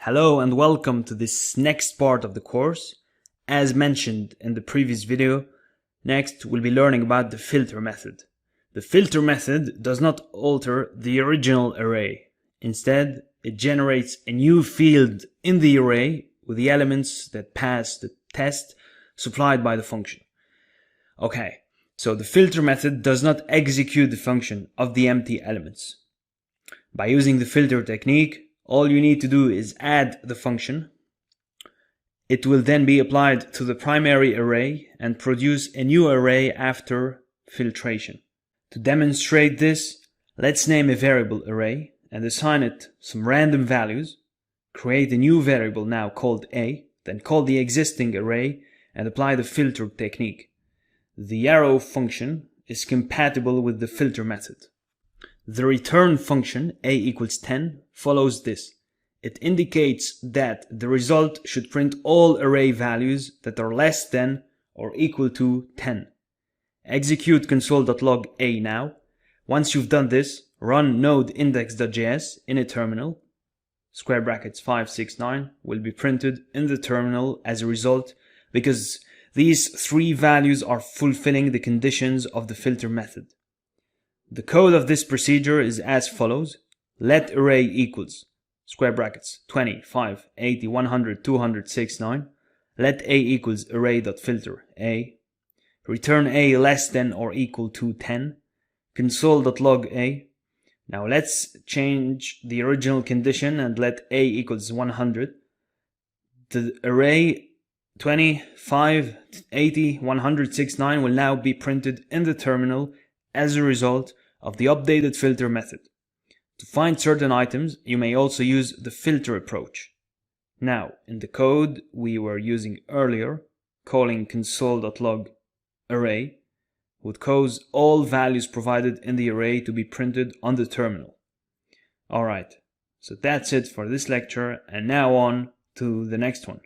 Hello and welcome to this next part of the course. As mentioned in the previous video, next we'll be learning about the filter method. The filter method does not alter the original array. Instead, it generates a new field in the array with the elements that pass the test supplied by the function. Okay, so the filter method does not execute the function of the empty elements. By using the filter technique, all you need to do is add the function. It will then be applied to the primary array and produce a new array after filtration. To demonstrate this, let's name a variable array and assign it some random values. Create a new variable now called a, then call the existing array and apply the filter technique. The arrow function is compatible with the filter method. The return function a equals 10 follows this. It indicates that the result should print all array values that are less than or equal to 10. Execute console.log a now. Once you've done this, run node index.js in a terminal. Square brackets 569 will be printed in the terminal as a result because these three values are fulfilling the conditions of the filter method. The code of this procedure is as follows. Let array equals square brackets 20, 5, 80, 100, 200, 69. Let a equals array.filter a. Return a less than or equal to 10. Console.log a. Now let's change the original condition and let a equals 100. The array 20, 5, 80, 100, 69 will now be printed in the terminal as a result of the updated filter method. To find certain items, you may also use the filter approach. Now, in the code we were using earlier, calling console.log array would cause all values provided in the array to be printed on the terminal. Alright, so that's it for this lecture, and now on to the next one.